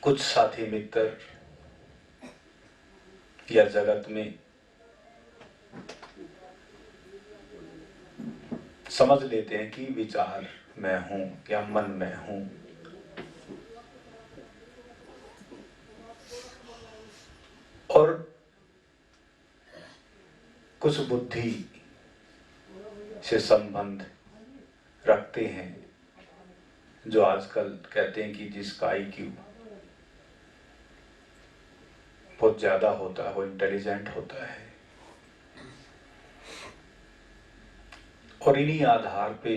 कुछ साथी मित्र या जगत में समझ लेते हैं कि विचार मैं हूं या मन में हूं, और कुछ बुद्धि से संबंध रखते हैं, जो आजकल कहते हैं कि जिसका IQ बहुत ज्यादा होता है वो इंटेलिजेंट होता है। और इन्हीं आधार पे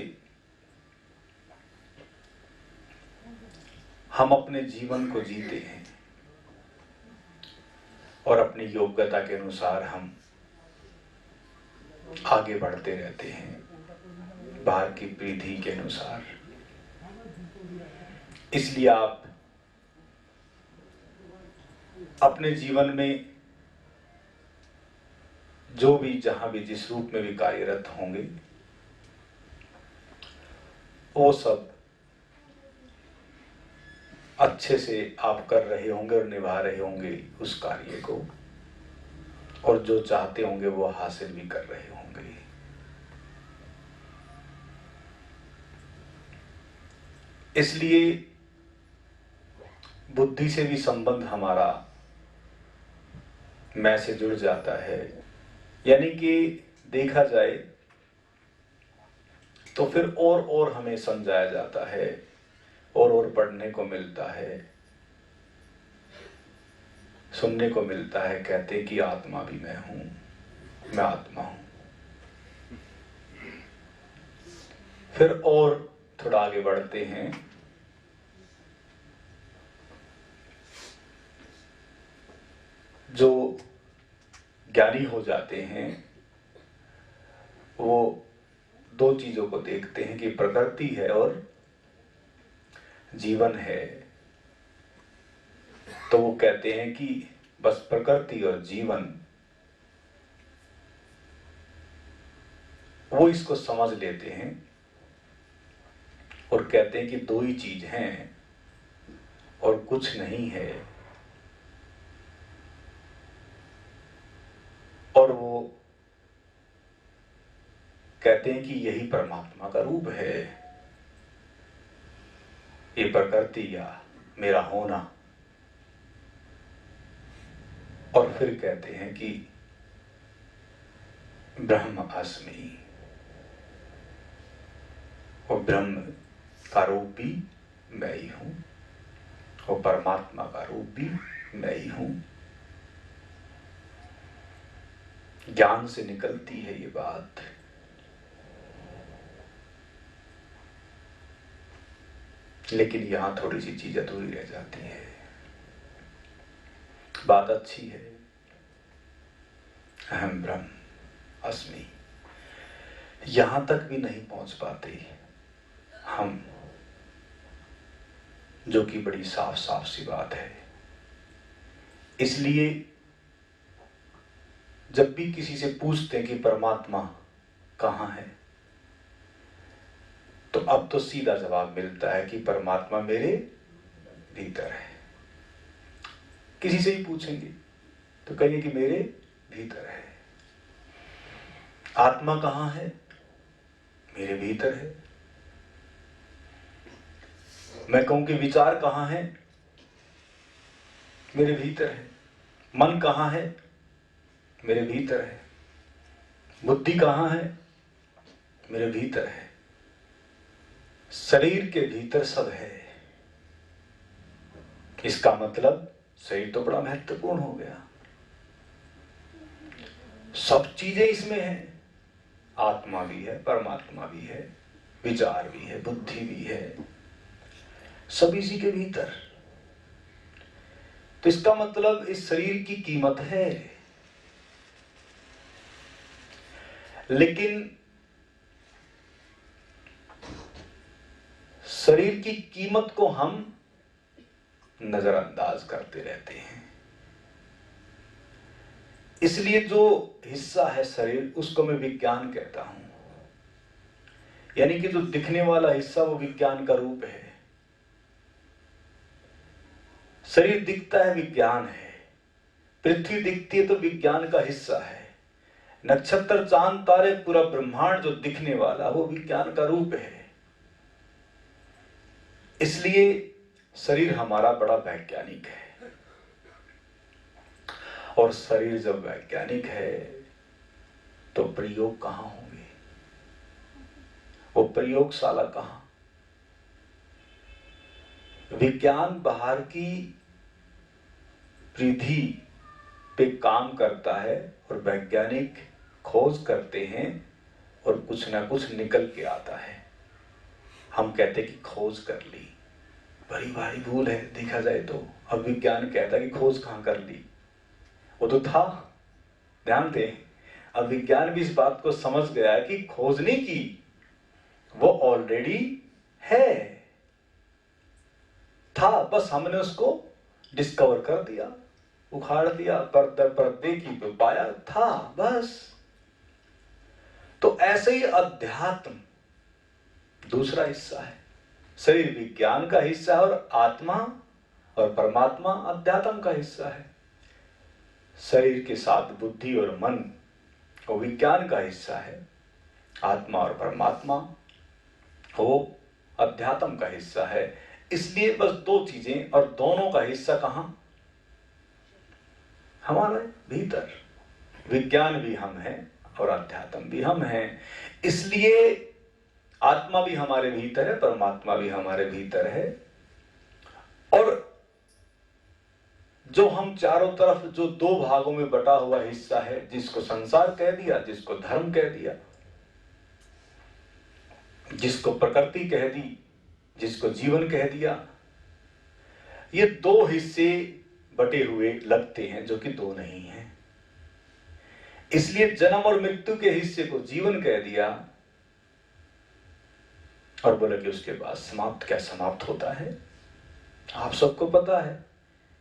हम अपने जीवन को जीते हैं और अपनी योग्यता के अनुसार हम आगे बढ़ते रहते हैं बाहर की पीढ़ी के अनुसार। इसलिए आप अपने जीवन में जो भी जहां भी जिस रूप में भी कार्यरत होंगे, वो सब अच्छे से आप कर रहे होंगे और निभा रहे होंगे उस कार्य को, और जो चाहते होंगे वो हासिल भी कर रहे होंगे। इसलिए बुद्धि से भी संबंध हमारा मैं से जुड़ जाता है। यानी कि देखा जाए तो फिर और हमें समझाया जाता है, और पढ़ने को मिलता है, सुनने को मिलता है। कहते कि आत्मा भी मैं हूं, मैं आत्मा हूं। फिर और थोड़ा आगे बढ़ते हैं, जो ज्ञानी हो जाते हैं वो दो चीजों को देखते हैं कि प्रकृति है और जीवन है। तो वो कहते हैं कि बस प्रकृति और जीवन, वो इसको समझ लेते हैं और कहते हैं कि दो ही चीज हैं और कुछ नहीं है। और वो कहते हैं कि यही परमात्मा का रूप है, ये प्रकृति या मेरा होना। और फिर कहते हैं कि ब्रह्म अस्मि, और ब्रह्म का रूप भी मैं ही हूं और परमात्मा का रूप भी मैं ही हूं। ज्ञान से निकलती है ये बात। लेकिन यहां थोड़ी सी चीज अधूरी रह जाती है। बात अच्छी है, अहम ब्रह्म अस्मि, यहां तक भी नहीं पहुंच पाते हम, जो कि बड़ी साफ साफ सी बात है। इसलिए जब भी किसी से पूछते हैं कि परमात्मा कहां है, तो अब तो सीधा जवाब मिलता है कि परमात्मा मेरे भीतर है। किसी से ही पूछेंगे तो कहेंगे कि मेरे भीतर है। आत्मा कहां है? मेरे भीतर है। मैं कहूं कि विचार कहां है? मेरे भीतर है। मन कहां है? मेरे भीतर है। बुद्धि कहां है? मेरे भीतर है। शरीर के भीतर सब है। इसका मतलब शरीर तो बड़ा महत्वपूर्ण हो गया, सब चीजें इसमें है। आत्मा भी है, परमात्मा भी है, विचार भी है, बुद्धि भी है, सब इसी के भीतर। तो इसका मतलब इस शरीर की कीमत है। लेकिन शरीर की कीमत को हम नजरअंदाज करते रहते हैं। इसलिए जो हिस्सा है शरीर, उसको मैं विज्ञान कहता हूं। यानी कि जो दिखने वाला हिस्सा वो विज्ञान का रूप है। शरीर दिखता है, विज्ञान है। पृथ्वी दिखती है तो विज्ञान का हिस्सा है। नक्षत्र, चांद, तारे, पूरा ब्रह्मांड जो दिखने वाला वो विज्ञान का रूप है। इसलिए शरीर हमारा बड़ा वैज्ञानिक है। और शरीर जब वैज्ञानिक है तो प्रयोग कहां होंगे? वो प्रयोगशाला कहां? विज्ञान बाहर की परिधि पे काम करता है और वैज्ञानिक खोज करते हैं और कुछ ना कुछ निकल के आता है। हम कहते कि खोज कर ली, बड़ी भारी भूल है देखा जाए तो। अब विज्ञान कहता है कि खोज कहां कर ली, वो तो था। ध्यान दें, अब विज्ञान भी इस बात को समझ गया है कि खोज नहीं की, वो ऑलरेडी है, था, बस हमने उसको डिस्कवर कर दिया, उखाड़ दिया, परत पर देखी तो पाया था, बस। तो ऐसे ही अध्यात्म दूसरा हिस्सा है। शरीर विज्ञान का हिस्सा है और आत्मा और परमात्मा अध्यात्म का हिस्सा है। शरीर के साथ बुद्धि और मन वो विज्ञान का हिस्सा है, आत्मा और परमात्मा वो अध्यात्म का हिस्सा है। इसलिए बस दो चीजें, और दोनों का हिस्सा कहां? हमारे भीतर। विज्ञान भी हम हैं और अध्यात्म भी हम हैं। इसलिए आत्मा भी हमारे भीतर है, परमात्मा भी हमारे भीतर है। और जो हम चारों तरफ जो दो भागों में बटा हुआ हिस्सा है, जिसको संसार कह दिया, जिसको धर्म कह दिया, जिसको प्रकृति कह दी, जिसको जीवन कह दिया, ये दो हिस्से बटे हुए लगते हैं जो कि दो नहीं हैं। इसलिए जन्म और मृत्यु के हिस्से को जीवन कह दिया और बोला कि उसके बाद समाप्त क्या समाप्त होता है? आप सबको पता है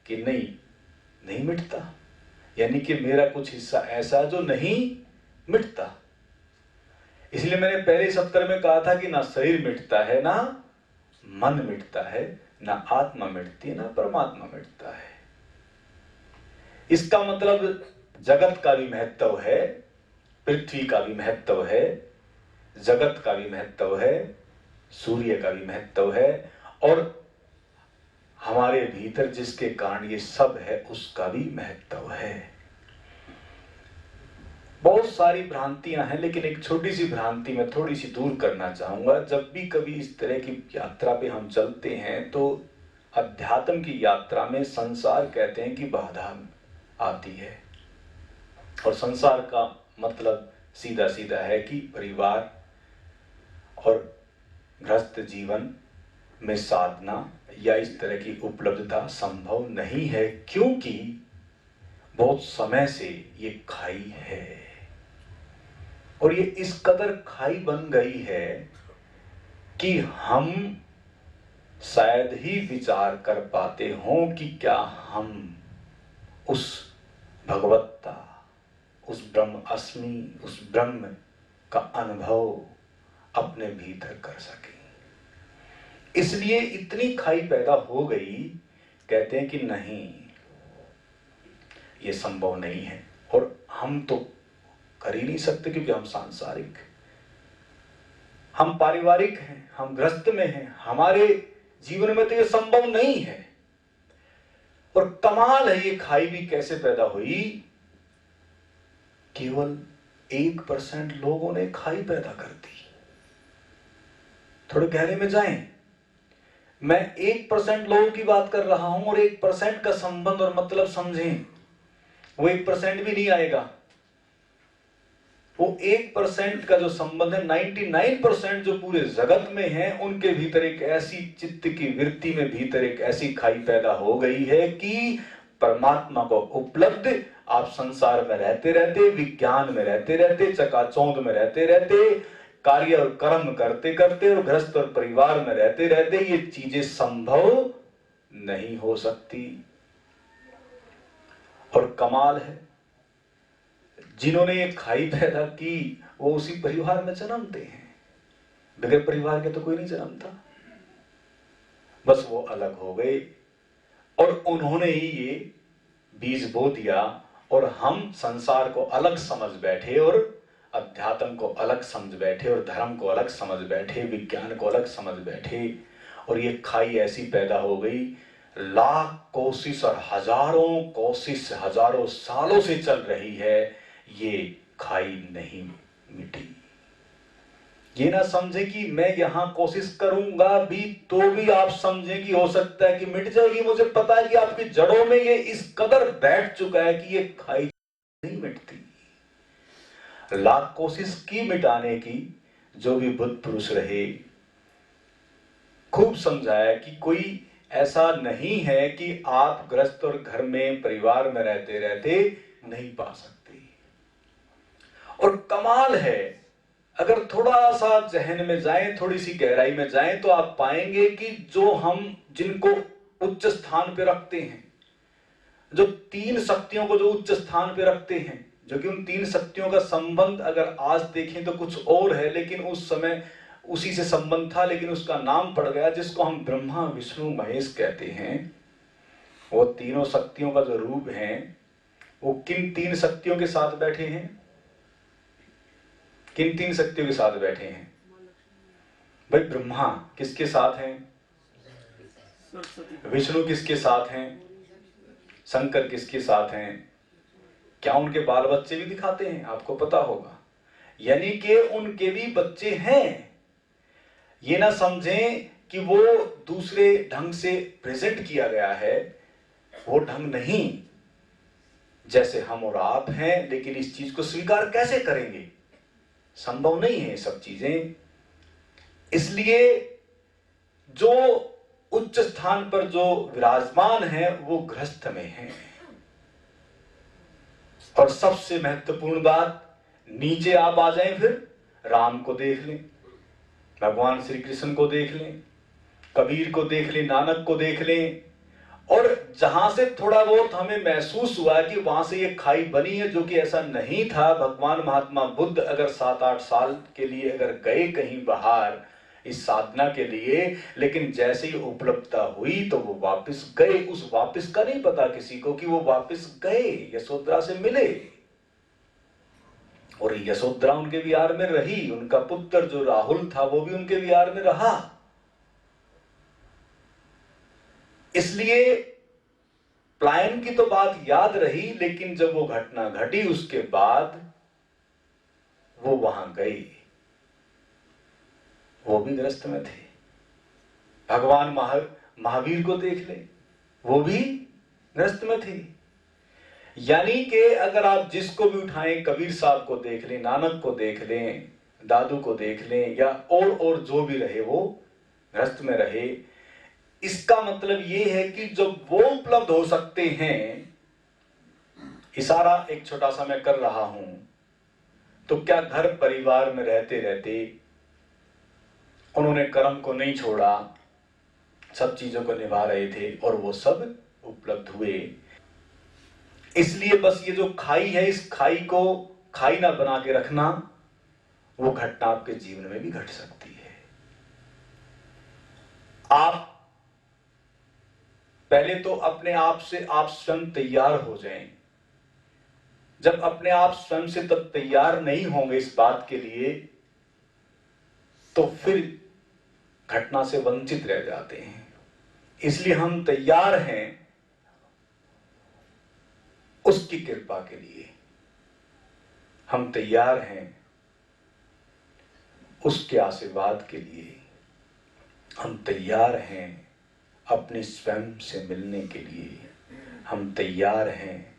कि नहीं मिटता। यानी कि मेरा कुछ हिस्सा ऐसा जो नहीं मिटता। इसलिए मैंने पहले सप्ताह में कहा था कि ना शरीर मिटता है, ना मन मिटता है, ना आत्मा मिटती है, ना परमात्मा मिटता है। इसका मतलब जगत का भी महत्व है, पृथ्वी का भी महत्व है, जगत का भी महत्व है, सूर्य का भी महत्व है, और हमारे भीतर जिसके कारण ये सब है उसका भी महत्व है। बहुत सारी भ्रांतियां हैं, लेकिन एक छोटी सी भ्रांति मैं थोड़ी सी दूर करना चाहूंगा। जब भी कभी इस तरह की यात्रा पे हम चलते हैं तो अध्यात्म की यात्रा में संसार कहते हैं कि बाधा आती है। और संसार का मतलब सीधा सीधा है कि परिवार और गृहस्थ जीवन में साधना या इस तरह की उपलब्धता संभव नहीं है, क्योंकि बहुत समय से ये खाई है। और ये इस कदर खाई बन गई है कि हम शायद ही विचार कर पाते हों कि क्या हम उस भगवत्ता, उस ब्रह्म अस्मि, उस ब्रह्म का अनुभव अपने भीतर कर सके। इसलिए इतनी खाई पैदा हो गई, कहते हैं कि नहीं, ये संभव नहीं है। और हम तो कर ही नहीं सकते, क्योंकि हम सांसारिक, हम पारिवारिक हैं, हम गृहस्थ में हैं, हमारे जीवन में तो ये संभव नहीं है। और कमाल है, ये खाई भी कैसे पैदा हुई? केवल 1% लोगों ने खाई पैदा कर दी। थोड़े गहरे में जाएं, मैं 1% लोगों की बात कर रहा हूं, और 1% का संबंध और मतलब समझें। वो 1% भी नहीं आएगा। वो 1% का जो संबंध है, 99% जो पूरे जगत में है, उनके भीतर एक ऐसी चित्त की वृत्ति में भीतर एक ऐसी खाई पैदा हो गई है कि परमात्मा को उपलब्ध आप संसार में रहते रहते, विज्ञान में रहते रहते, चकाचौंध में रहते रहते, कार्य और कर्म करते करते और गृहस्थ और परिवार में रहते रहते ये चीजें संभव नहीं हो सकती। और कमाल है, जिन्होंने ये खाई पैदा की वो उसी परिवार में जन्मते हैं। बगैर परिवार के तो कोई नहीं जन्मता। बस वो अलग हो गए, और उन्होंने ही ये बीज बो दिया और हम संसार को अलग समझ बैठे और अध्यात्म को अलग समझ बैठे और धर्म को अलग समझ बैठे, विज्ञान को अलग समझ बैठे और ये खाई ऐसी पैदा हो गई। लाख कोशिश और हजारों कोशिश हजारों सालों से चल रही है, ये खाई नहीं मिटी। ये ना समझे कि मैं यहां कोशिश करूंगा भी तो भी आप समझें कि हो सकता है कि मिट जाएगी। मुझे पता है कि आपकी जड़ों में ये इस कदर बैठ चुका है कि ये खाई नहीं मिटती। लाख कोशिश की मिटाने की, जो भी बुद्ध पुरुष रहे, खूब समझाया कि कोई ऐसा नहीं है कि आप गृहस्थ और घर में परिवार में रहते रहते नहीं पा सकते। और कमाल है, अगर थोड़ा सा जहन में जाएं, थोड़ी सी गहराई में जाएं तो आप पाएंगे कि जो हम जिनको उच्च स्थान पे रखते हैं, जो तीन शक्तियों को जो उच्च स्थान पे रखते हैं, जो कि उन तीन शक्तियों का संबंध अगर आज देखें तो कुछ और है, लेकिन उस समय उसी से संबंध था, लेकिन उसका नाम पड़ गया, जिसको हम ब्रह्मा विष्णु महेश कहते हैं। वो तीनों शक्तियों का जो रूप है, वो किन तीन शक्तियों के साथ बैठे हैं? किन तीन शक्तियों के साथ बैठे हैं भाई? ब्रह्मा किसके साथ हैं? विष्णु किसके साथ हैं? शंकर किसके साथ हैं? क्या उनके बाल बच्चे भी दिखाते हैं? आपको पता होगा, यानी कि उनके भी बच्चे हैं। ये ना समझें कि वो दूसरे ढंग से प्रेजेंट किया गया है, वो ढंग नहीं। जैसे हम और आप हैं, लेकिन इस चीज को स्वीकार कैसे करेंगे? संभव नहीं है सब चीजें। इसलिए जो उच्च स्थान पर जो विराजमान है वो गृहस्थ में है। और सबसे महत्वपूर्ण बात, नीचे आप आ जाएं, फिर राम को देख लें, भगवान श्री कृष्ण को देख लें, कबीर को देख लें, नानक को देख लें, और जहां से थोड़ा बहुत हमें महसूस हुआ कि वहां से ये खाई बनी है, जो कि ऐसा नहीं था। भगवान महात्मा बुद्ध अगर 7-8 साल के लिए अगर गए कहीं बाहर इस साधना के लिए, लेकिन जैसे ही उपलब्धता हुई तो वो वापस गए। उस वापस का नहीं पता किसी को कि वो वापस गए, यशोधरा से मिले, और यशोधरा उनके विहार में रही। उनका पुत्र जो राहुल था वो भी उनके विहार में रहा। इसलिए पलायन की तो बात याद रही, लेकिन जब वो घटना घटी उसके बाद वो वहां गए, वो भी ग्रस्त में थे। भगवान महावीर को देख ले, वो भी ग्रस्त में थे। यानी कि अगर आप जिसको भी उठाएं, कबीर साहब को देख लें, नानक को देख लें, दादू को देख लें, या और जो भी रहे वो ग्रस्त में रहे। इसका मतलब ये है कि जब वो उपलब्ध हो सकते हैं, इशारा एक छोटा सा मैं कर रहा हूं, तो क्या घर परिवार में रहते रहते उन्होंने कर्म को नहीं छोड़ा, सब चीजों को निभा रहे थे और वो सब उपलब्ध हुए। इसलिए बस ये जो खाई है, इस खाई को खाई ना बना के रखना। वो घटना आपके जीवन में भी घट सकती है। आप पहले तो अपने आप से आप स्वयं तैयार हो जाएं। जब अपने आप स्वयं से तब तैयार नहीं होंगे इस बात के लिए, तो फिर घटना से वंचित रह जाते हैं। इसलिए हम तैयार हैं उसकी कृपा के लिए, हम तैयार हैं उसके आशीर्वाद के लिए, हम तैयार हैं अपने स्वयं से मिलने के लिए, हम तैयार हैं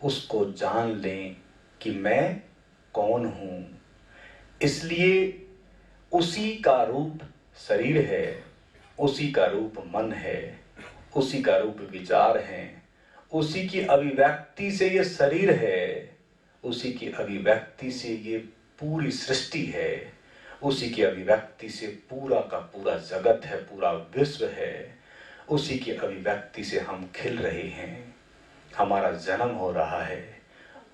उसको जान लें कि मैं कौन हूं। इसलिए उसी का रूप शरीर है, उसी का रूप मन है, उसी का रूप विचार है, उसी की अभिव्यक्ति से ये शरीर है, उसी की अभिव्यक्ति से ये पूरी सृष्टि है, उसी की अभिव्यक्ति से पूरा का पूरा जगत है, पूरा विश्व है। उसी की अभिव्यक्ति से हम खिल रहे हैं, हमारा जन्म हो रहा है,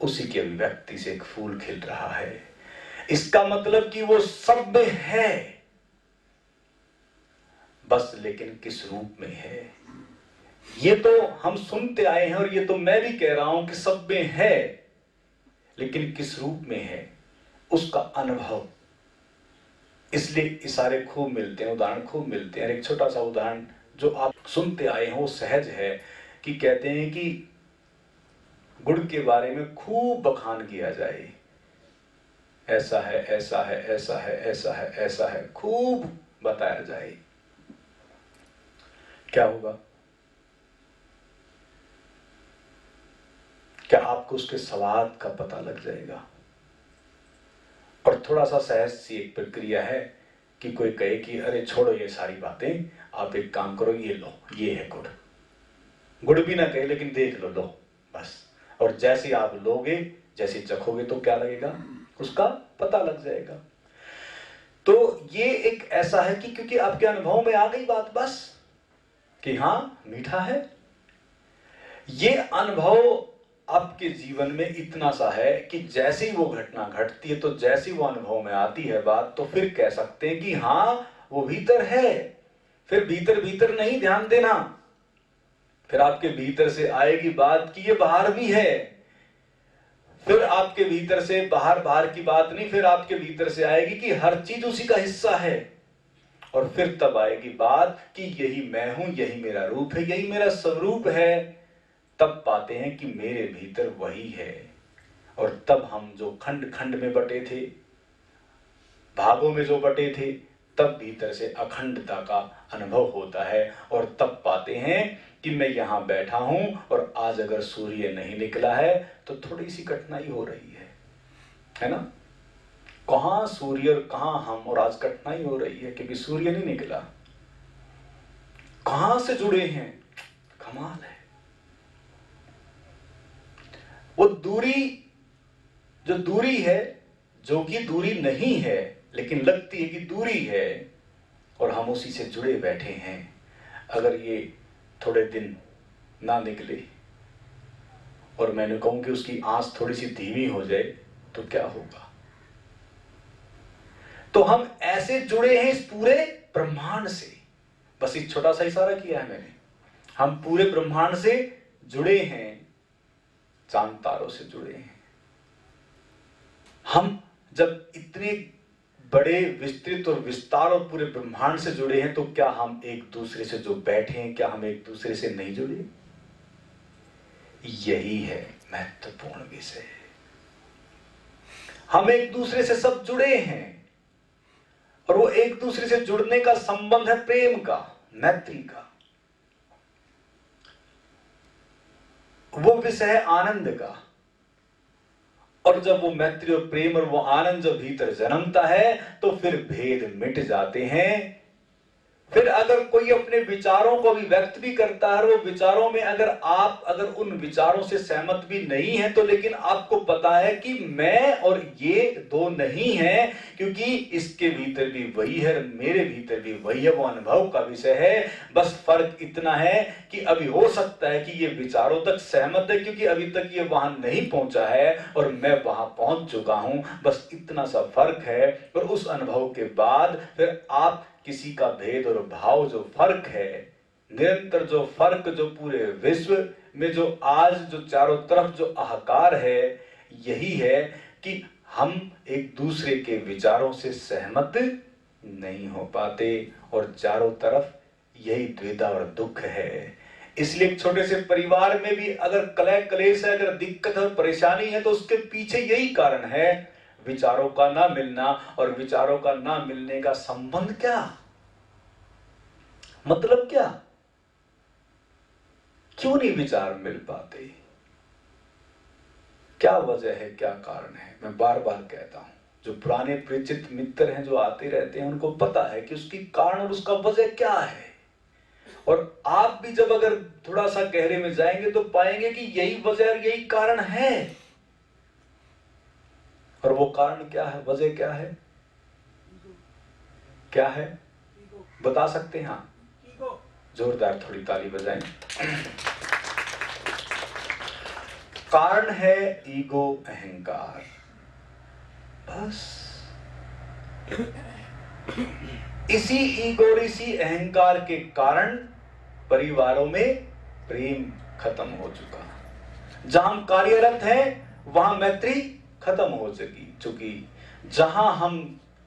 उसी की अभिव्यक्ति से एक फूल खिल रहा है। इसका मतलब कि वो सब में है, बस लेकिन किस रूप में है ये तो हम सुनते आए हैं और ये तो मैं भी कह रहा हूं कि सब में है, लेकिन किस रूप में है उसका अनुभव। इसलिए इशारे खूब मिलते हैं, उदाहरण खूब मिलते हैं। एक छोटा सा उदाहरण जो आप सुनते आए हैं वो सहज है कि कहते हैं कि गुड़ के बारे में खूब बखान किया जाए, ऐसा है, ऐसा है, ऐसा है, ऐसा है, ऐसा है, खूब बताया जाए। क्या होगा? क्या आपको उसके स्वाद का पता लग जाएगा? और थोड़ा सा सहज सी एक प्रक्रिया है कि कोई कहे कि अरे छोड़ो ये सारी बातें, आप एक काम करो, ये लो, ये है गुड़। गुड़ भी ना कहे लेकिन देख लो बस। और जैसे आप लोगे, जैसे चखोगे तो क्या लगेगा उसका पता लग जाएगा। तो ये एक ऐसा है कि क्योंकि आपके अनुभव में आ गई बात बस कि हां मीठा है। ये अनुभव आपके जीवन में इतना सा है कि जैसे ही वो घटना घटती है, तो जैसे ही वो अनुभव में आती है बात, तो फिर कह सकते हैं कि हां वो भीतर है। फिर भीतर भीतर नहीं ध्यान देना, फिर आपके भीतर से आएगी बात कि ये बाहर भी है। फिर आपके भीतर से बाहर बाहर की बात नहीं, फिर आपके भीतर से आएगी कि हर चीज उसी का हिस्सा है। और फिर तब आएगी बात कि यही मैं हूं, यही मेरा रूप है, यही मेरा स्वरूप है। तब पाते हैं कि मेरे भीतर वही है। और तब हम जो खंड खंड में बटे थे, भागों में जो बटे थे, तब भीतर से अखंडता का अनुभव होता है। और तब पाते हैं कि मैं यहां बैठा हूं और आज अगर सूर्य नहीं निकला है तो थोड़ी सी कठिनाई हो रही है ना? कहां सूर्य और कहां हम, और आज कठिनाई हो रही है क्योंकि सूर्य नहीं निकला। कहां से जुड़े हैं, कमाल है। वो दूरी, जो दूरी है, जो कि दूरी नहीं है लेकिन लगती है कि दूरी है, और हम उसी से जुड़े बैठे हैं। अगर ये थोड़े दिन ना निकले और मैंने कहूं कि उसकी आंच थोड़ी सी धीमी हो जाए तो क्या होगा? तो हम ऐसे जुड़े हैं इस पूरे ब्रह्मांड से। बस एक छोटा सा इशारा किया है मैंने। हम पूरे ब्रह्मांड से जुड़े हैं, चांद तारों से जुड़े हैं। हम जब इतने बड़े विस्तृत और विस्तार और पूरे ब्रह्मांड से जुड़े हैं, तो क्या हम एक दूसरे से जो बैठे हैं, क्या हम एक दूसरे से नहीं जुड़े? यही है महत्वपूर्ण विषय। हम एक दूसरे से सब जुड़े हैं, और वो एक दूसरे से जुड़ने का संबंध है प्रेम का, मैत्री का। वो विषय है आनंद का। और जब वो मैत्री और प्रेम और वो आनंद जब भीतर जन्मता है, तो फिर भेद मिट जाते हैं। फिर अगर कोई अपने विचारों को भी व्यक्त भी करता है, वो विचारों में अगर उन विचारों से सहमत भी नहीं है, तो लेकिन आपको पता है कि मैं और ये दो नहीं है, क्योंकि इसके भीतर भी वही है, मेरे भीतर भी वही है। वो अनुभव का विषय है। बस फर्क इतना है कि अभी हो सकता है कि ये विचारों तक सहमत है, क्योंकि अभी तक ये वहां नहीं पहुंचा है और मैं वहां पहुंच चुका हूं। बस इतना सा फर्क है। और उस अनुभव के बाद फिर आप किसी का भेद और भाव, जो फर्क है, निरंतर जो फर्क, जो पूरे विश्व में जो आज जो चारों तरफ जो हाहाकार है, यही है कि हम एक दूसरे के विचारों से सहमत नहीं हो पाते, और चारों तरफ यही द्विधा और दुख है। इसलिए एक छोटे से परिवार में भी अगर कलह कलेश है, अगर दिक्कत और परेशानी है, तो उसके पीछे यही कारण है, विचारों का ना मिलना। और विचारों का ना मिलने का संबंध क्या, मतलब क्या? क्यों नहीं विचार मिल पाते? क्या वजह है, क्या कारण है? मैं बार बार कहता हूं, जो पुराने परिचित मित्र हैं, जो आते रहते हैं, उनको पता है कि उसकी कारण और उसका वजह क्या है। और आप भी जब अगर थोड़ा सा गहरे में जाएंगे तो पाएंगे कि यही वजह और यही कारण है। और वो कारण क्या है, वजह क्या है, क्या है, बता सकते हैं? हाँ, जोरदार थोड़ी ताली बजाएं। कारण है ईगो, अहंकार। बस इसी ईगो और इसी अहंकार के कारण परिवारों में प्रेम खत्म हो चुका। जहां हम कार्यरत हैं वहां मैत्री खत्म हो चुकी। जहां हम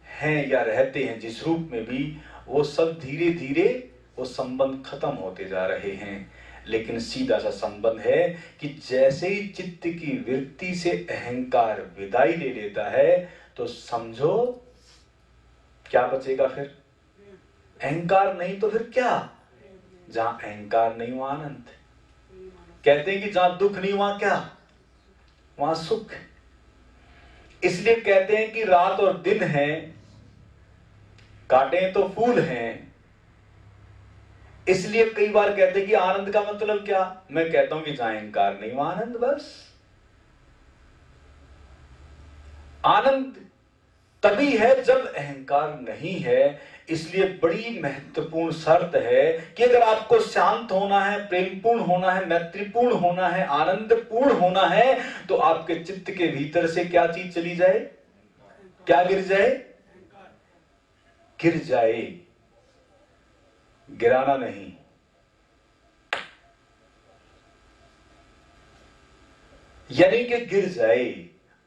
हैं या रहते हैं जिस रूप में भी, वो सब धीरे धीरे वो संबंध खत्म होते जा रहे हैं। लेकिन सीधा सा संबंध है कि जैसे ही चित्त की वृत्ति से अहंकार विदाई ले लेता है तो समझो क्या बचेगा फिर? अहंकार नहीं तो फिर क्या? जहां अहंकार नहीं वहां आनंद। कहते हैं कि जहां दुख नहीं वहां क्या? वहां सुख। इसलिए कहते हैं कि रात और दिन है, कांटे तो फूल हैं। इसलिए कई बार कहते हैं कि आनंद का मतलब क्या? मैं कहता हूं कि जहां अहंकार नहीं वहां आनंद। बस आनंद तभी है जब अहंकार नहीं है। इसलिए बड़ी महत्वपूर्ण शर्त है कि अगर आपको शांत होना है, प्रेमपूर्ण होना है, मैत्रीपूर्ण होना है, आनंदपूर्ण होना है, तो आपके चित्त के भीतर से क्या चीज चली जाए? क्या गिर जाए? गिर जाए, गिराना नहीं। यानी कि गिर जाए।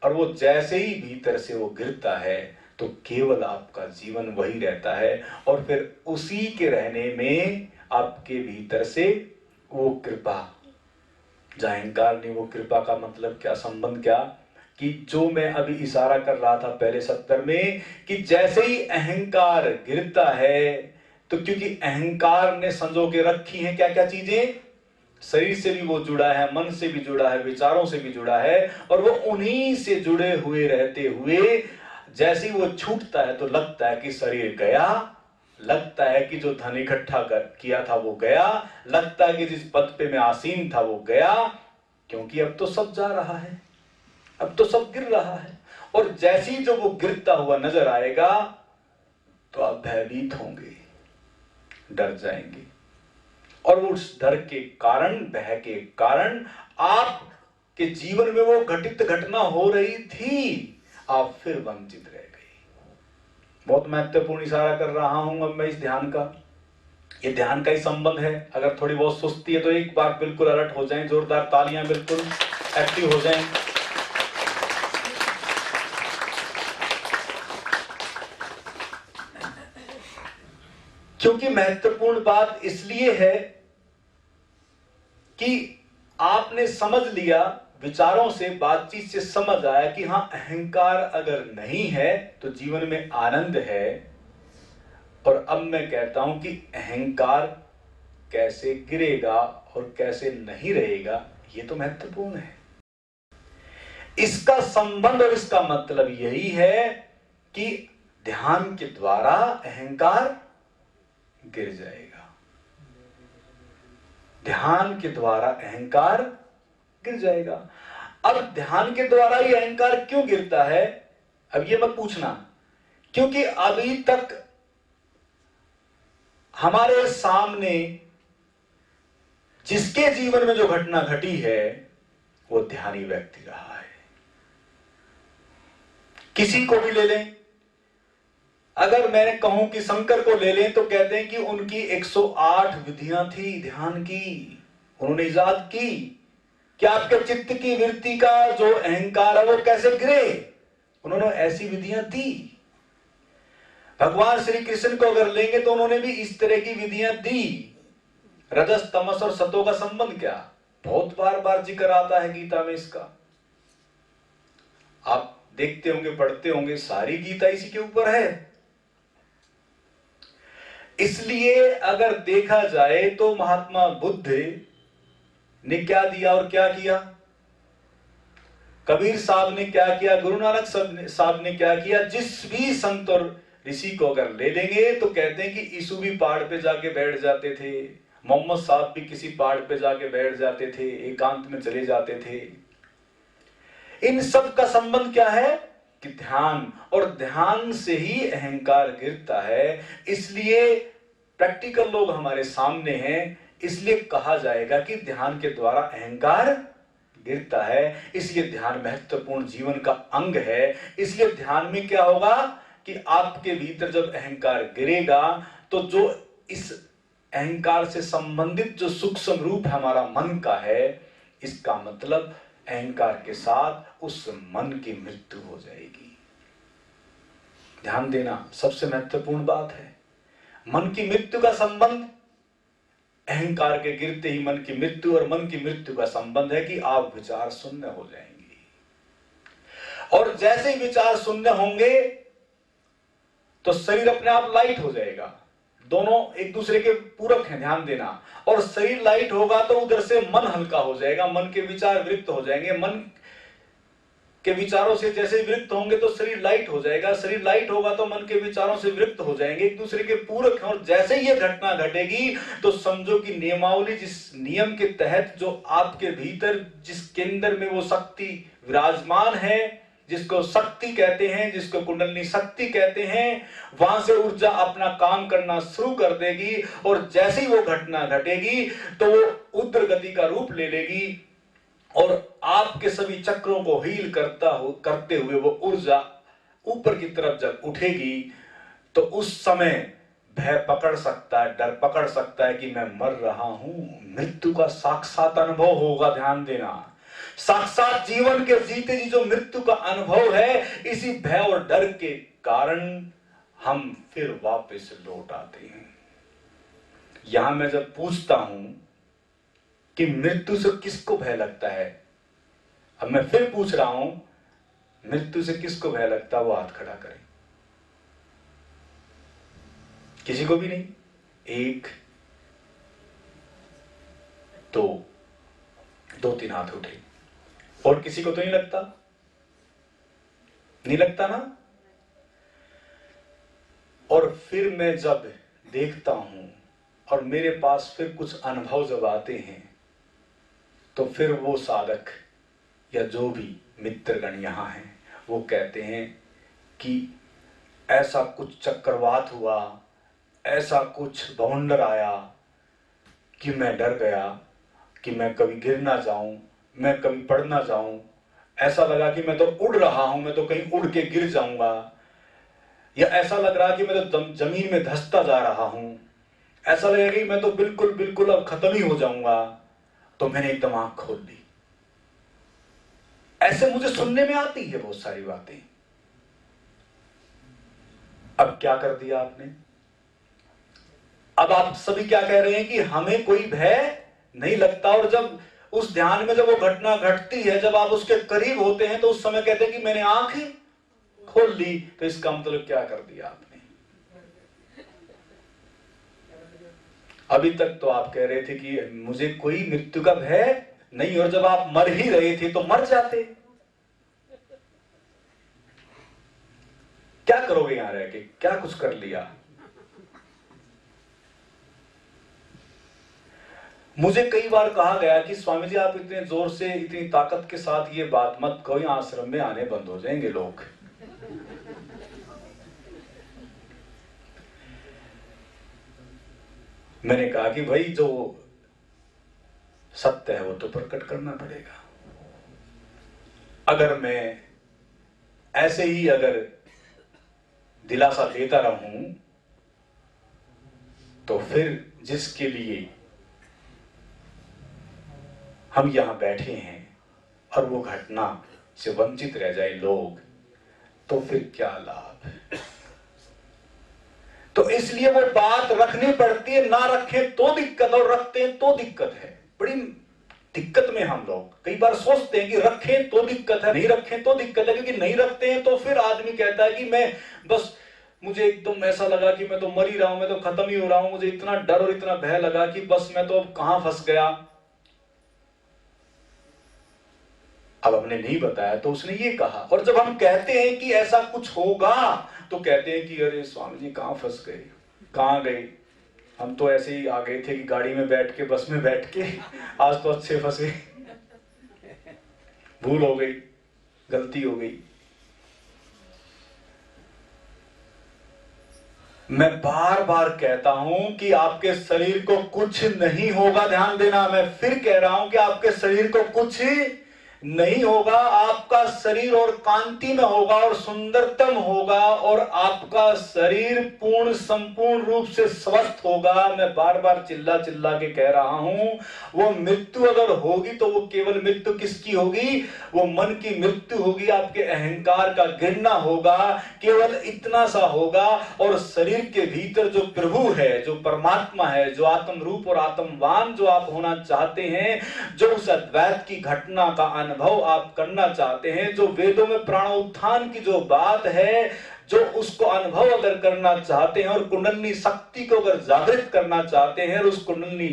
और वो जैसे ही भीतर से वो गिरता है तो केवल आपका जीवन वही रहता है। और फिर उसी के रहने में आपके भीतर से वो कृपा, जहां अहंकार नहीं, वो कृपा का मतलब क्या, संबंध क्या? कि जो मैं अभी इशारा कर रहा था पहले 70 में, कि जैसे ही अहंकार गिरता है तो क्योंकि अहंकार ने संजो के रखी है क्या क्या चीजें, शरीर से भी वो जुड़ा है, मन से भी जुड़ा है, विचारों से भी जुड़ा है, और वो उन्हीं से जुड़े हुए रहते हुए जैसे ही वो छूटता है तो लगता है कि शरीर गया, लगता है कि जो धन इकट्ठा किया था वो गया, लगता है कि जिस पद पे मैं आसीन था वो गया, क्योंकि अब तो सब जा रहा है, अब तो सब गिर रहा है। और जैसे ही जो वो गिरता हुआ नजर आएगा तो आप भयभीत होंगे, डर जाएंगे, और उस डर के कारण, भय के कारण आपके जीवन में वो घटित घटना हो रही थी, आप फिर वंचित रह गए। बहुत महत्वपूर्ण इशारा कर रहा हूं अब मैं इस ध्यान का। ये ध्यान का ही संबंध है। अगर थोड़ी बहुत सुस्ती है तो एक बार बिल्कुल अलर्ट हो जाएं, जोरदार तालियां, बिल्कुल एक्टिव हो जाएं। क्योंकि महत्वपूर्ण बात इसलिए है कि आपने समझ लिया, विचारों से, बातचीत से समझ आया कि हां, अहंकार अगर नहीं है तो जीवन में आनंद है। और अब मैं कहता हूं कि अहंकार कैसे गिरेगा और कैसे नहीं रहेगा, यह तो महत्वपूर्ण है। इसका संबंध और इसका मतलब यही है कि ध्यान के द्वारा अहंकार गिर जाएगा। ध्यान के द्वारा अहंकार गिर जाएगा। अब ध्यान के द्वारा ही अहंकार क्यों गिरता है, अब ये मत पूछना, क्योंकि अभी तक हमारे सामने जिसके जीवन में जो घटना घटी है वो ध्यानी व्यक्ति रहा है। किसी को भी ले लें, अगर मैं कहूं कि शंकर को ले लें तो कहते हैं कि उनकी 108 विधियां थी ध्यान की, उन्होंने इजाद की कि आपके चित्त की वृत्ति का जो अहंकार है वो कैसे गिरे, उन्होंने ऐसी विधियां दी। भगवान श्री कृष्ण को अगर लेंगे तो उन्होंने भी इस तरह की विधियां दी। रजस, तमस और सतो का संबंध क्या, बहुत बार बार जिक्र आता है गीता में इसका। आप देखते होंगे, पढ़ते होंगे, सारी गीता इसी के ऊपर है। इसलिए अगर देखा जाए तो महात्मा बुद्ध ने क्या दिया और क्या किया, कबीर साहब ने क्या किया, गुरु नानक साहब ने क्या किया, जिस भी संत और ऋषि को अगर ले लेंगे तो कहते हैं कि यीशु भी पहाड़ पे जाके बैठ जाते थे, मोहम्मद साहब भी किसी पहाड़ पे जाके बैठ जाते थे, एकांत में चले जाते थे। इन सब का संबंध क्या है कि ध्यान, और ध्यान से ही अहंकार गिरता है। इसलिए प्रैक्टिकल लोग हमारे सामने हैं, इसलिए कहा जाएगा कि ध्यान के द्वारा अहंकार गिरता है। इसलिए ध्यान महत्वपूर्ण जीवन का अंग है। इसलिए ध्यान में क्या होगा कि आपके भीतर जब अहंकार गिरेगा तो जो इस अहंकार से संबंधित जो सूक्ष्म रूप हमारा मन का है, इसका मतलब अहंकार के साथ उस मन की मृत्यु हो जाएगी। ध्यान देना, सबसे महत्वपूर्ण बात है, मन की मृत्यु का संबंध अहंकार के गिरते ही मन की मृत्यु और मन की मृत्यु का संबंध है कि आप विचार शून्य हो जाएंगे। और जैसे ही विचार शून्य होंगे तो शरीर अपने आप लाइट हो जाएगा। दोनों एक दूसरे के पूरक हैं, ध्यान देना। और शरीर लाइट होगा तो उधर से मन हल्का हो जाएगा, मन के विचार विरक्त हो जाएंगे। मन के विचारों से जैसे विरक्त होंगे तो शरीर लाइट हो जाएगा, शरीर लाइट होगा तो मन के विचारों से विरक्त हो जाएंगे, एक दूसरे के पूरक हैं। और जैसे ही ये घटना घटेगी तो समझो कि नियमावली, जिस नियम के तहत जो आपके भीतर, जिस केंद्र में वो शक्ति विराजमान है, जिसको शक्ति कहते हैं, जिसको कुंडलिनी शक्ति कहते हैं, वहां से ऊर्जा अपना काम करना शुरू कर देगी। और जैसे ही वो घटना घटेगी तो वो उग्र गति का रूप ले लेगी और आपके सभी चक्रों को हील करते हुए वो ऊर्जा ऊपर की तरफ जब उठेगी तो उस समय भय पकड़ सकता है, डर पकड़ सकता है कि मैं मर रहा हूं। मृत्यु का साक्षात अनुभव होगा, ध्यान देना। साक्षात जीवन के जीते जी जो मृत्यु का अनुभव है, इसी भय और डर के कारण हम फिर वापस लौट आते हैं। यहां मैं जब पूछता हूं कि मृत्यु से किसको भय लगता है, अब मैं फिर पूछ रहा हूं, मृत्यु से किसको भय लगता है? वो हाथ खड़ा करें। किसी को भी नहीं? 1 2 2-3 हाथ उठे। और किसी को तो नहीं लगता? नहीं लगता ना? और फिर मैं जब देखता हूं और मेरे पास फिर कुछ अनुभव जब आते हैं तो फिर वो साधक या जो भी मित्रगण यहां हैं वो कहते हैं कि ऐसा कुछ चक्रवात हुआ, ऐसा कुछ बवंडर आया कि मैं डर गया कि मैं कभी गिर ना जाऊं, मैं कभी पड़ ना जाऊं। ऐसा लगा कि मैं तो उड़ रहा हूं, मैं तो कहीं उड़ के गिर जाऊंगा। या ऐसा लग रहा कि मैं तो जमीन में धंसता जा रहा हूं। ऐसा लगेगा कि मैं तो बिल्कुल बिल्कुल अब खत्म ही हो जाऊंगा। तो मैंने एकदम आंख खोल दी। ऐसे मुझे सुनने में आती है बहुत सारी बातें। अब क्या कर दिया आपने? अब आप सभी क्या कह रहे हैं कि हमें कोई भय नहीं लगता। और जब उस ध्यान में जब वो घटना घटती है, जब आप उसके करीब होते हैं तो उस समय कहते हैं कि मैंने आंख खोल ली। तो इसका मतलब क्या कर दिया आपने? अभी तक तो आप कह रहे थे कि मुझे कोई मृत्यु का भय नहीं, और जब आप मर ही रहे थे तो मर जाते। क्या करोगे यहां रह के? क्या कुछ कर लिया? मुझे कई बार कहा गया कि स्वामी जी आप इतने जोर से, इतनी ताकत के साथ ये बात मत कहो, यहां आश्रम में आने बंद हो जाएंगे लोग। मैंने कहा कि भाई जो सत्य है वो तो प्रकट करना पड़ेगा। अगर मैं ऐसे ही अगर दिलासा देता रहूं तो फिर जिसके लिए हम यहां बैठे हैं और वो घटना से वंचित रह जाए लोग, तो फिर क्या लाभ? तो इसलिए वो बात रखनी पड़ती है। ना रखें तो दिक्कत, और रखते हैं तो दिक्कत है। बड़ी दिक्कत में हम लोग कई बार सोचते हैं कि रखें तो दिक्कत है, नहीं रखें तो दिक्कत है। क्योंकि नहीं रखते हैं तो फिर आदमी कहता है कि मैं बस, मुझे एकदम ऐसा लगा कि मैं तो मर ही रहा हूं, मैं तो खत्म ही हो रहा हूं, मुझे इतना डर और इतना भय लगा कि बस मैं तो अब कहां फंस गया। अब हमने नहीं बताया तो उसने ये कहा। और जब हम कहते हैं कि ऐसा कुछ होगा तो कहते हैं कि अरे स्वामी जी कहां फंस गए, कहां गए, हम तो ऐसे ही आ गए थे कि गाड़ी में बैठ के, बस में बैठ के, आज तो अच्छे फंसे, भूल हो गई, गलती हो गई। मैं बार बार कहता हूं कि आपके शरीर को कुछ नहीं होगा। ध्यान देना, मैं फिर कह रहा हूं कि आपके शरीर को कुछ नहीं होगा, आपका शरीर और कांति में होगा और सुंदरतम होगा और आपका शरीर पूर्ण संपूर्ण रूप से स्वस्थ होगा। मैं बार बार चिल्ला चिल्ला के कह रहा हूं, वो मृत्यु अगर होगी तो वो केवल मृत्यु किसकी होगी? वो मन की मृत्यु होगी, आपके अहंकार का गिरना होगा, केवल इतना सा होगा। और शरीर के भीतर जो प्रभु है, जो परमात्मा है, जो आत्म रूप और आत्मवान जो आप होना चाहते हैं, जो उस अद्वैत की घटना का अनुभव आप करना चाहते हैं, जो वेदों में प्राणोत्थान की जो बात है, जो उसको अनुभव अगर करना चाहते हैं और कुंडलिनी शक्ति को अगर जागृत करना चाहते हैं और उस कुंडलिनी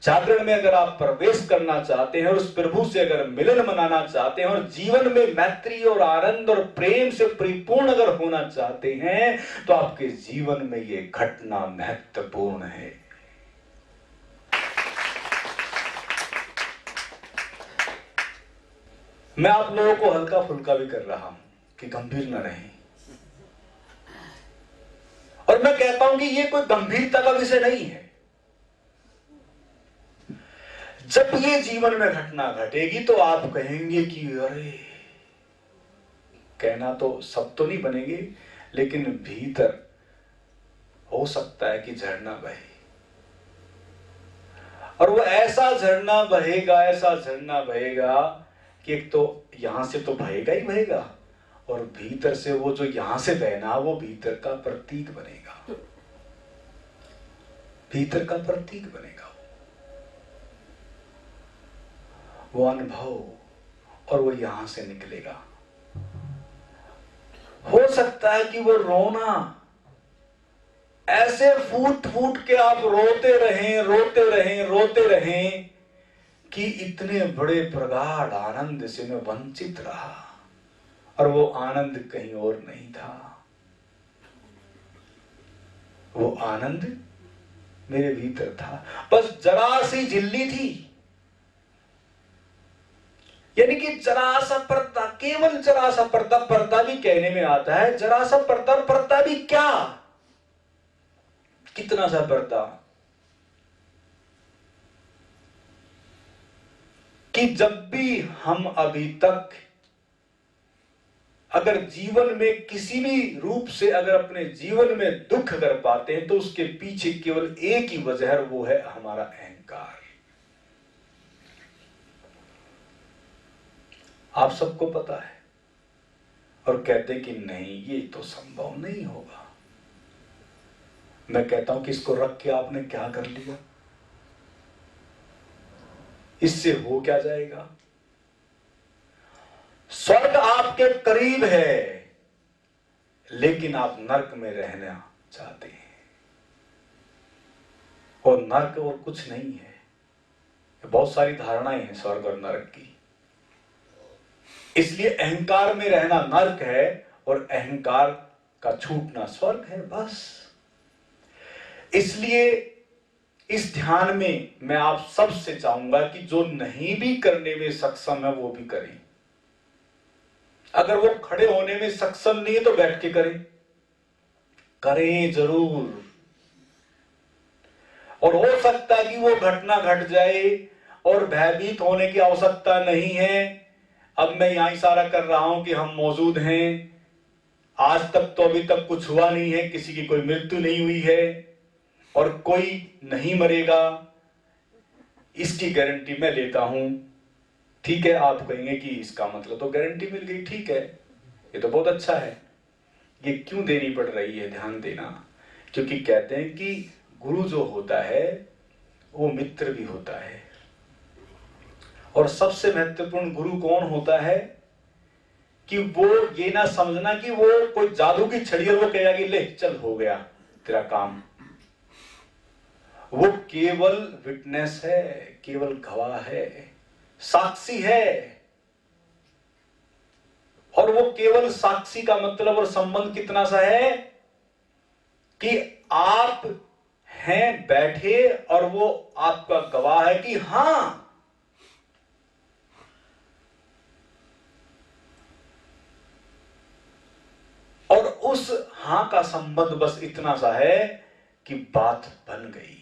जागरण में अगर आप प्रवेश करना चाहते हैं और उस प्रभु से अगर मिलन मनाना चाहते हैं और जीवन में मैत्री और आनंद और प्रेम से परिपूर्ण अगर होना चाहते हैं, तो आपके जीवन में ये घटना महत्वपूर्ण है। मैं आप लोगों को हल्का फुल्का भी कर रहा हूं कि गंभीर न रहें, और मैं कहता हूं कि ये कोई गंभीरता का विषय नहीं है। जब ये जीवन में घटना घटेगी तो आप कहेंगे कि अरे, कहना तो सब तो नहीं बनेंगे, लेकिन भीतर हो सकता है कि झरना बहे, और वो ऐसा झरना बहेगा, ऐसा झरना बहेगा कि एक तो यहां से तो बहेगा ही बहेगा, और भीतर से वो जो यहां से बहना वो भीतर का प्रतीक बनेगा, भीतर का प्रतीक बनेगा। वो अनुभव, और वो यहां से निकलेगा। हो सकता है कि वो रोना ऐसे फूट फूट के आप रोते रहें, रोते रहें, रोते रहें कि इतने बड़े प्रगाढ़ आनंद से मैं वंचित रहा, और वो आनंद कहीं और नहीं था। वो आनंद मेरे भीतर था, बस जरा सी झिल्ली थी, यानी कि जरा सा पर्दा, केवल जरा सा पर्दा। पर्दा भी कहने में आता है, जरा सा पर्दा। पर्दा भी क्या, कितना सा पर्दा कि जब भी हम अभी तक अगर जीवन में किसी भी रूप से अगर अपने जीवन में दुख अगर पाते हैं, तो उसके पीछे केवल एक ही वजह है, वो है हमारा अहंकार। आप सबको पता है, और कहते कि नहीं, ये तो संभव नहीं होगा। मैं कहता हूं कि इसको रख के आपने क्या कर लिया? इससे हो क्या जाएगा? स्वर्ग आपके करीब है, लेकिन आप नरक में रहना चाहते हैं, और नरक और कुछ नहीं है। बहुत सारी धारणाएं हैं स्वर्ग और नरक की, इसलिए अहंकार में रहना नरक है और अहंकार का छूटना स्वर्ग है, बस। इसलिए इस ध्यान में मैं आप सबसे चाहूंगा कि जो नहीं भी करने में सक्षम है वो भी करें। अगर वो खड़े होने में सक्षम नहीं है तो बैठ के करें, करें जरूर। और हो सकता है कि वो घटना घट जाए और भयभीत होने की आवश्यकता नहीं है। अब मैं यहां इशारा कर रहा हूं कि हम मौजूद हैं, आज तक तो अभी तक कुछ हुआ नहीं है, किसी की कोई मृत्यु नहीं हुई है और कोई नहीं मरेगा, इसकी गारंटी मैं लेता हूं। ठीक है, आप कहेंगे कि इसका मतलब तो गारंटी मिल गई, ठीक है, ये तो बहुत अच्छा है। ये क्यों देनी पड़ रही है ध्यान देना? क्योंकि कहते हैं कि गुरु जो होता है वो मित्र भी होता है, और सबसे महत्वपूर्ण गुरु कौन होता है कि वो ये ना समझना कि वो कोई जादू की छड़ी है, वो कहेगा कि ले चल हो गया तेरा काम। वो केवल विटनेस है, केवल गवाह है, साक्षी है। और वो केवल साक्षी का मतलब और संबंध कितना सा है कि आप हैं बैठे और वो आपका गवाह है कि हां, और उस हां का संबंध बस इतना सा है कि बात बन गई।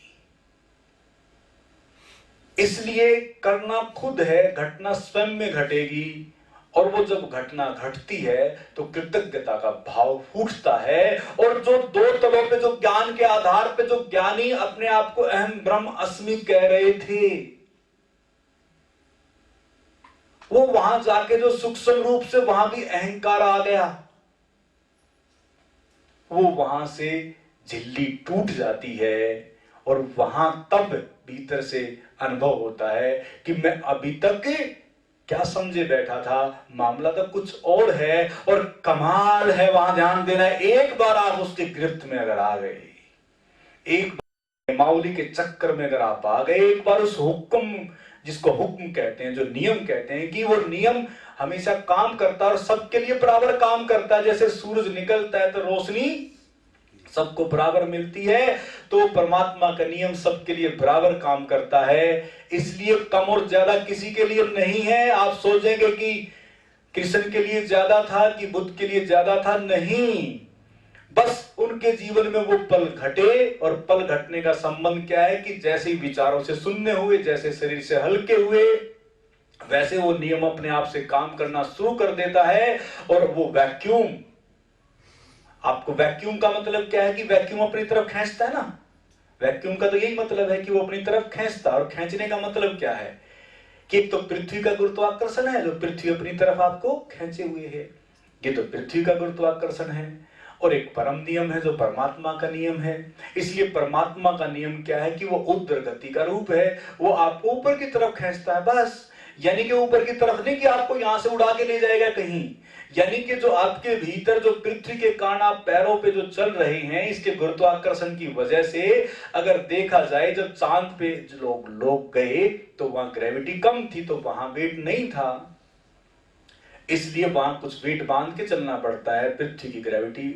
इसलिए करना खुद है, घटना स्वयं में घटेगी। और वो जब घटना घटती है तो कृतज्ञता का भाव फूटता है। और जो दो तलों पे, जो ज्ञान के आधार पे जो ज्ञानी अपने आप को अहम ब्रह्म अस्मि कह रहे थे, वो वहां जाके जो सूक्ष्म रूप से वहां भी अहंकार आ गया, वो वहां से झिल्ली टूट जाती है। और वहां तब भीतर से अनुभव होता है कि मैं अभी तक क्या समझे बैठा था, मामला तो कुछ और है। और कमाल है, वहां ध्यान देना है, एक बार आप उसके गिरफ्त में अगर आ गए, एक बार माउली के चक्कर में अगर आप आ गए, एक बार उस हुक्म, जिसको हुक्म कहते हैं, जो नियम कहते हैं, कि वो नियम हमेशा काम करता है और सबके लिए बराबर काम करता है। जैसे सूरज निकलता है तो रोशनी सबको बराबर मिलती है, तो परमात्मा का नियम सबके लिए बराबर काम करता है। इसलिए कम और ज्यादा किसी के लिए नहीं है। आप सोचेंगे कि कृष्ण के लिए ज्यादा था कि बुद्ध के लिए ज्यादा था, नहीं, बस उनके जीवन में वो पल घटे। और पल घटने का संबंध क्या है कि जैसे ही विचारों से शून्य हुए, जैसे शरीर से हल्के हुए, वैसे वो नियम अपने आप से काम करना शुरू कर देता है। और वो वैक्यूम, आपको वैक्यूम का मतलब क्या है कि वैक्यूम अपनी तरफ खींचता है ना। वैक्यूम का तो यही मतलब है कि वो अपनी तरफ खींचता है। और खींचने का मतलब क्या है कि एक तो पृथ्वी का गुरुत्वाकर्षण है, जो पृथ्वी अपनी तरफ आपको खींचे हुए है, ये तो पृथ्वी का गुरुत्वाकर्षण है। और एक परम नियम है जो परमात्मा का नियम है। इसलिए परमात्मा का नियम क्या है कि वो ऊर्ध्व गति का रूप है, वो आपको ऊपर की तरफ खींचता है, बस। यानी कि ऊपर की तरफ नहीं कि आपको यहां से उड़ा के ले जाएगा कहीं। यानी कि जो आपके भीतर, जो पृथ्वी के कारण आप पैरों पे जो चल रहे हैं, इसके गुरुत्वाकर्षण की वजह से अगर देखा जाए, जब चांद पे जो लोग गए तो वहां ग्रेविटी कम थी, तो वहां वेट नहीं था, इसलिए वहां कुछ वेट बांध के चलना पड़ता है। पृथ्वी की ग्रेविटी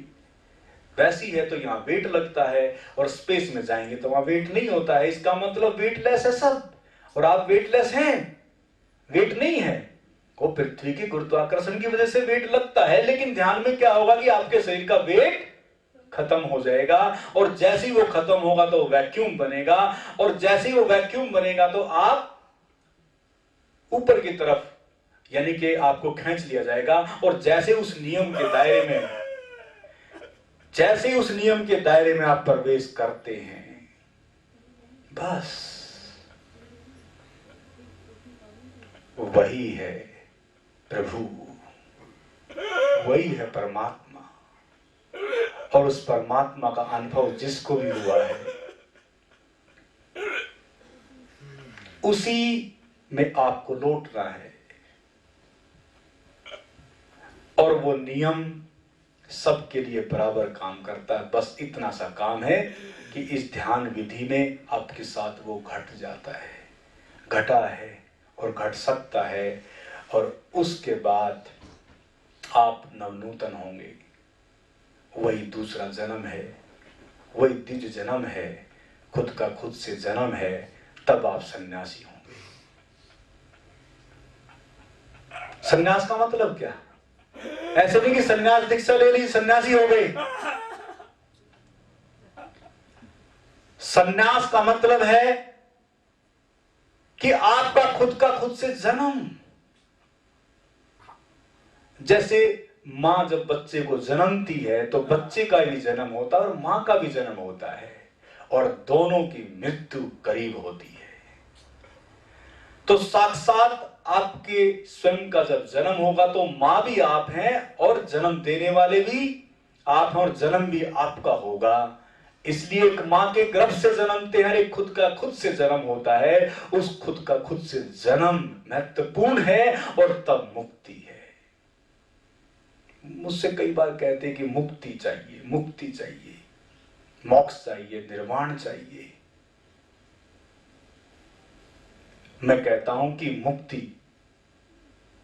वैसी है तो यहाँ वेट लगता है, और स्पेस में जाएंगे तो वहां वेट नहीं होता है। इसका मतलब वेटलेस है सब, और आप वेटलेस हैं, वेट नहीं है। वो पृथ्वी के गुरुत्वाकर्षण की वजह से वेट लगता है, लेकिन ध्यान में क्या होगा कि आपके शरीर का वेट खत्म हो जाएगा। और जैसे ही वो खत्म होगा तो वैक्यूम बनेगा, और जैसे ही वो वैक्यूम बनेगा तो आप ऊपर की तरफ, यानी कि आपको खींच लिया जाएगा। और जैसे उस नियम के दायरे में, जैसे उस नियम के दायरे में आप प्रवेश करते हैं, बस वही है प्रभु, वही है परमात्मा। और उस परमात्मा का अनुभव जिसको भी हुआ है, उसी में आपको लौटना है। और वो नियम सबके लिए बराबर काम करता है। बस इतना सा काम है कि इस ध्यान विधि में आपके साथ वो घट जाता है, घटा है और घट सकता है। और उसके बाद आप नवनूतन होंगे। वही दूसरा जन्म है, वही द्विज जन्म है, खुद का खुद से जन्म है, तब आप सन्यासी होंगे। सन्यास का मतलब क्या? ऐसे नहीं कि सन्यास दीक्षा ले ली सन्यासी हो गए। सन्यास का मतलब है कि आपका खुद का खुद से जन्म। जैसे मां जब बच्चे को जन्मती है तो बच्चे का भी जन्म होता है और मां का भी जन्म होता है, और दोनों की मृत्यु करीब होती है। तो साक्षात आपके स्वयं का जब जन्म होगा तो मां भी आप हैं और जन्म देने वाले भी आप हैं, और जन्म भी आपका होगा। इसलिए एक मां के गर्भ से जन्मते हैं, एक खुद का खुद से जन्म होता है। उस खुद का खुद से जन्म महत्वपूर्ण है, और तब मुक्ति है। मुझसे कई बार कहते हैं कि मुक्ति चाहिए, मुक्ति चाहिए, मोक्ष चाहिए, निर्वाण चाहिए। मैं कहता हूं कि मुक्ति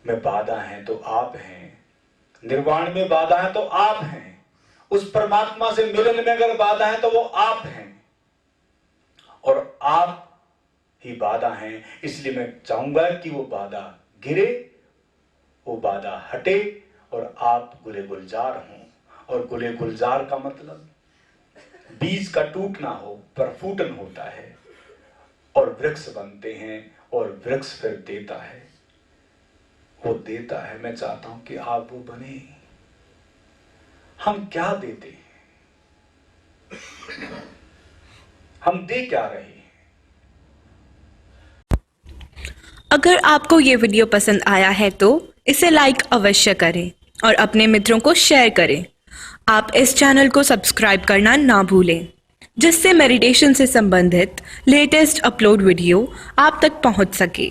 में बाधा है तो आप हैं, निर्वाण में बाधा है तो आप हैं, उस परमात्मा से मिलन में अगर बाधा है तो वो आप हैं, और आप ही बाधा हैं। इसलिए मैं चाहूंगा कि वो बाधा गिरे, वो बाधा हटे, और आप गुले गुलजार हों। और गुले गुलजार का मतलब बीज का टूटना हो, प्रफुटन होता है। और वृक्ष बनते हैं और वृक्ष फिर देता है, वो देता है। मैं चाहता हूं कि आप वो बने। हम क्या देते हैं, हम दे क्या रहे हैं? अगर आपको ये वीडियो पसंद आया है तो इसे लाइक अवश्य करें और अपने मित्रों को शेयर करें। आप इस चैनल को सब्सक्राइब करना ना भूलें, जिससे मेडिटेशन से संबंधित लेटेस्ट अपलोड वीडियो आप तक पहुंच सके।